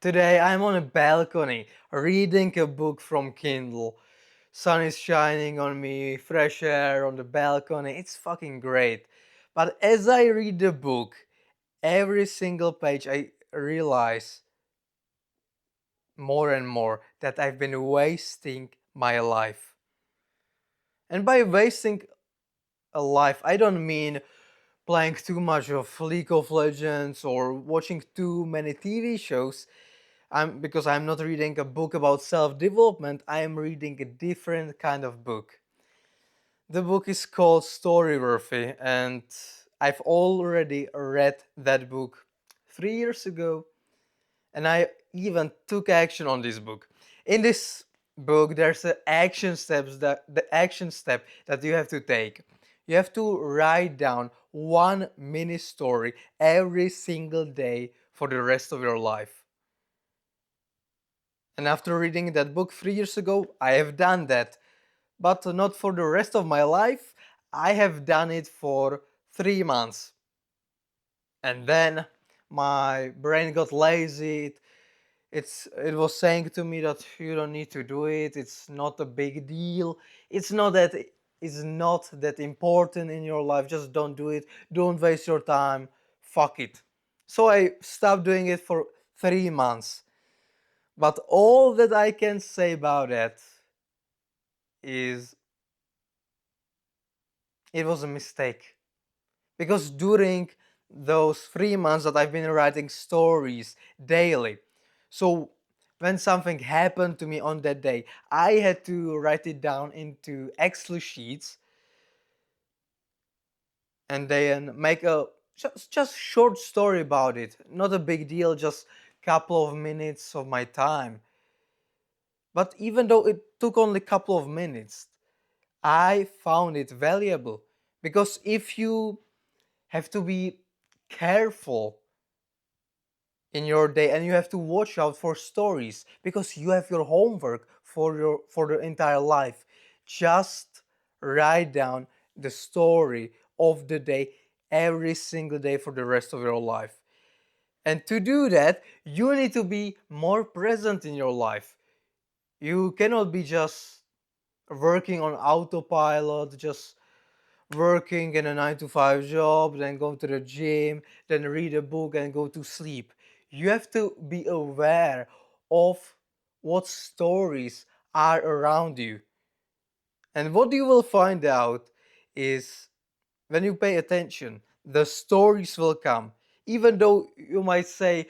Today I'm on a balcony reading a book from Kindle. Sun is shining on me, fresh air on the balcony. It's fucking great. But as I read the book, every single page I realize more and more that I've been wasting my life. And by wasting a life, I don't mean playing too much of League of Legends or watching too many TV shows. Because I'm not reading a book about self-development, I am reading a different kind of book. The book is called Storyworthy, and I've already read that book 3 years ago, and I even took action on this book. In this book, there's the action step that you have to take. You have to write down one mini story every single day for the rest of your life. And after reading that book 3 years ago, I have done that. But not for the rest of my life. I have done it for 3 months. And then my brain got lazy. It was saying to me that you don't need to do it. It's not a big deal. It's not that important in your life. Just don't do it. Don't waste your time. Fuck it. So I stopped doing it for 3 months. But all that I can say about it is it was a mistake. Because during those 3 months that I've been writing stories daily, so when something happened to me on that day, I had to write it down into Excel sheets and then make a just short story about it. Not a big deal, just couple of minutes of my time. But even though it took only a couple of minutes, I found it valuable because if you have to be careful in your day and you have to watch out for stories because you have your homework for the entire life. Just write down the story of the day every single day for the rest of your life. And to do that, you need to be more present in your life. You cannot be just working on autopilot, just working in a 9 to 5 job, then go to the gym, then read a book and go to sleep. You have to be aware of what stories are around you. And what you will find out is when you pay attention, the stories will come. Even though you might say,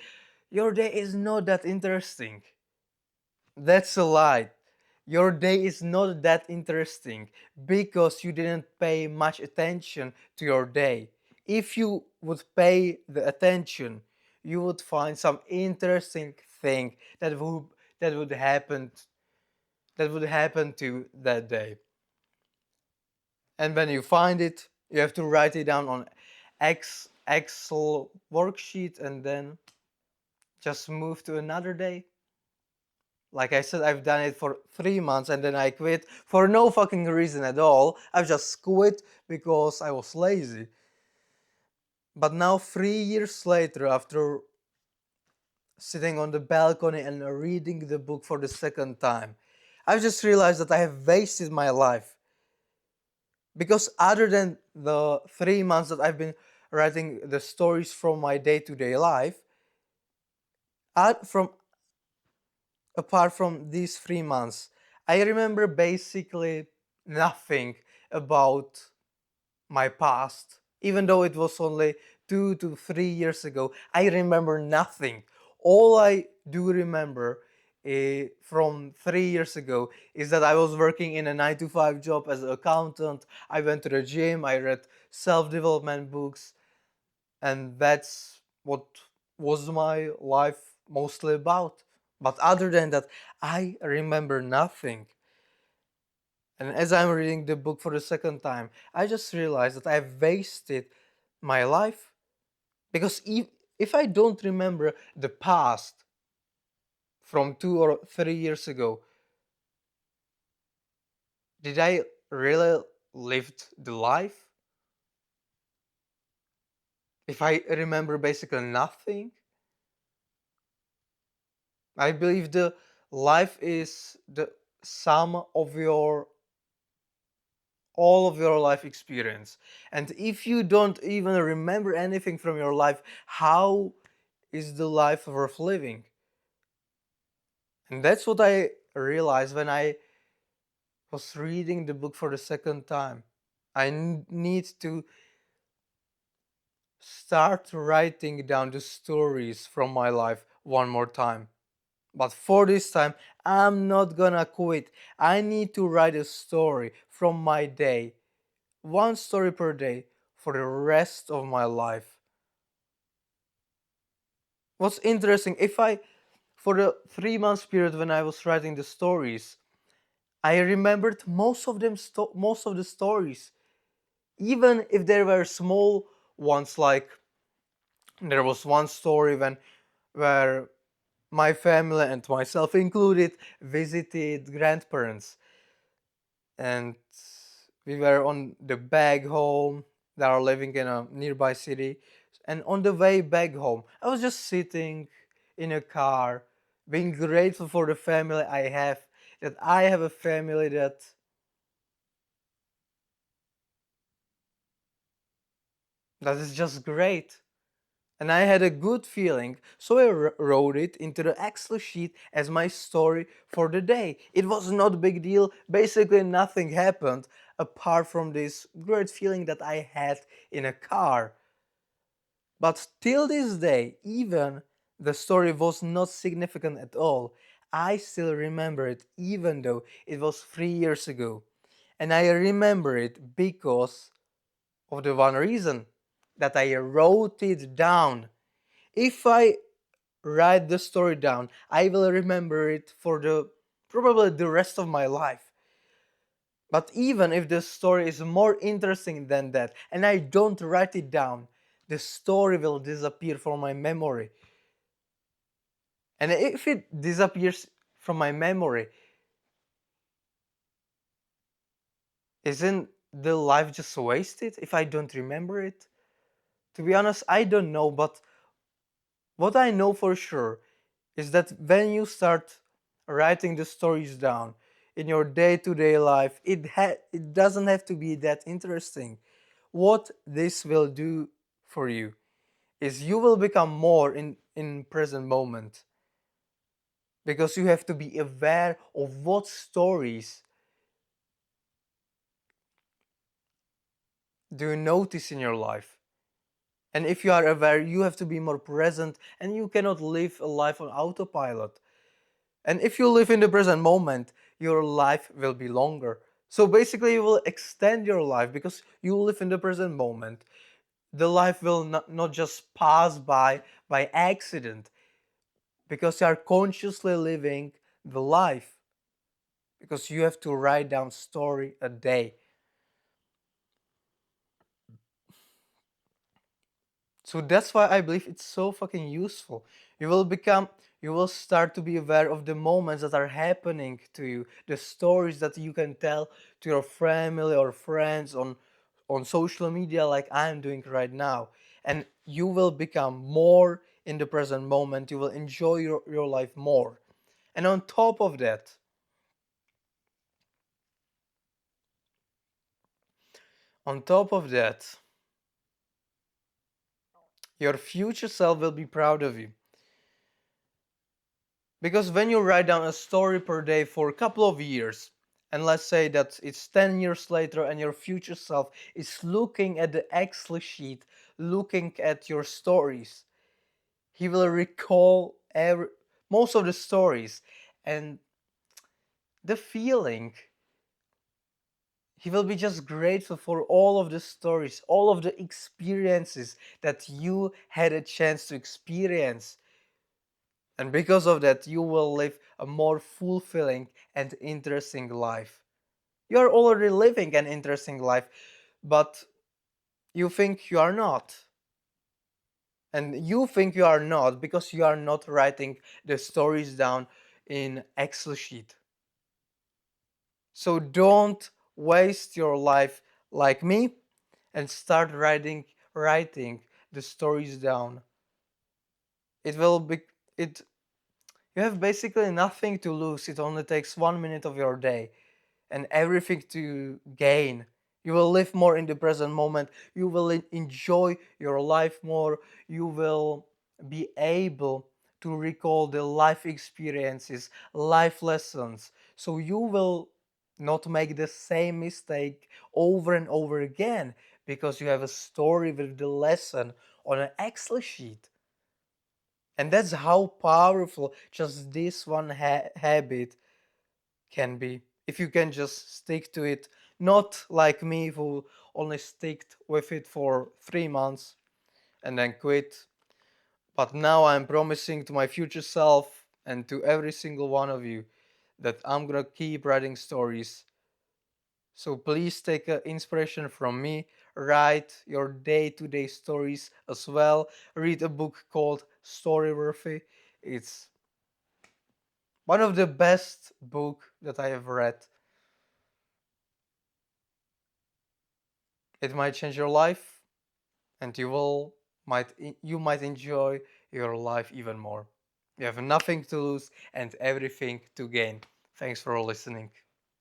your day is not that interesting. That's a lie. Your day is not that interesting because you didn't pay much attention to your day. If you would pay the attention, you would find some interesting thing that would happen that would happen to that day. And when you find it, you have to write it down on Excel worksheet and then just move to another day. Like I said, I've done it for 3 months and then I quit for no fucking reason at all. I've just quit because I was lazy. But now, 3 years later, after sitting on the balcony and reading the book for the second time, I've just realized that I have wasted my life. Because other than the 3 months that I've been writing the stories from my day to day life, from apart from these 3 months, I remember basically nothing about my past. Even though it was only 2 to 3 years ago, I remember nothing. All I do remember from 3 years ago is that I was working in a 9 to 5 job as an accountant. I went to the gym, I read self development books, and that's what was my life mostly about. But other than that, I remember nothing. And as I'm reading the book for the second time, I just realized that I've wasted my life. Because if I don't remember the past from 2 or 3 years ago, did I really lived the life? If I remember basically nothing? I believe the life is the sum of your all of your life experience. And if you don't even remember anything from your life, how is the life worth living? And that's what I realized when I was reading the book for the second time. I need to start writing down the stories from my life one more time. But for this time, I'm not gonna quit. I need to write a story from my day, one story per day, for the rest of my life. What's interesting, if I, for the 3 months period when I was writing the stories, I remembered most of the stories, even if there were small ones. Like there was one story where my family and myself included visited grandparents, and we were on the back home. They are living in a nearby city, and on the way back home I was just sitting in a car, being grateful for the family I have, that I have a family that is just great. And I had a good feeling, so I wrote it into the Excel sheet as my story for the day. It was not a big deal. Basically, nothing happened apart from this great feeling that I had in a car. But till this day, even the story was not significant at all, I still remember it even though it was 3 years ago. And I remember it because of the one reason that I wrote it down. If I write the story down, I will remember it for the probably the rest of my life. But even if the story is more interesting than that and I don't write it down, the story will disappear from my memory. And if it disappears from my memory, isn't the life just wasted if I don't remember it? To be honest, I don't know, but what I know for sure is that when you start writing the stories down in your day-to-day life, it doesn't have to be that interesting. What this will do for you is you will become more in present moment, because you have to be aware of what stories do you notice in your life. And if you are aware, you have to be more present, and you cannot live a life on autopilot. And if you live in the present moment, your life will be longer. So basically, you will extend your life because you live in the present moment. The life will not just pass by accident, because you are consciously living the life, because you have to write down story a day. So that's why I believe it's so fucking useful. You will become, you will start to be aware of the moments that are happening to you, the stories that you can tell to your family or friends on social media like I'm doing right now. And you will become more in the present moment. You will enjoy your life more. And on top of that, your future self will be proud of you. Because when you write down a story per day for a couple of years, and let's say that it's 10 years later and your future self is looking at the Excel sheet, looking at your stories, he will recall most of the stories, and the feeling, he will be just grateful for all of the stories, all of the experiences that you had a chance to experience. And because of that, you will live a more fulfilling and interesting life. You are already living an interesting life, but you think you are not. And you think you are not because you are not writing the stories down in Excel sheet. So don't waste your life like me and start writing the stories down. It will be it You have basically nothing to lose. It only takes 1 minute of your day and everything to gain. You will live more in the present moment. You will enjoy your life more. You will be able to recall the life experiences, life lessons. So you will not make the same mistake over and over again because you have a story with the lesson on an Excel sheet. And that's how powerful just this one habit can be. If you can just stick to it, not like me who only sticked with it for 3 months and then quit. But now I'm promising to my future self and to every single one of you that I'm gonna keep writing stories. So please take inspiration from me. Write your day-to-day stories as well. Read a book called Storyworthy. It's one of the best book that I have read. It might change your life, and you might enjoy your life even more. You have nothing to lose and everything to gain. Thanks for listening.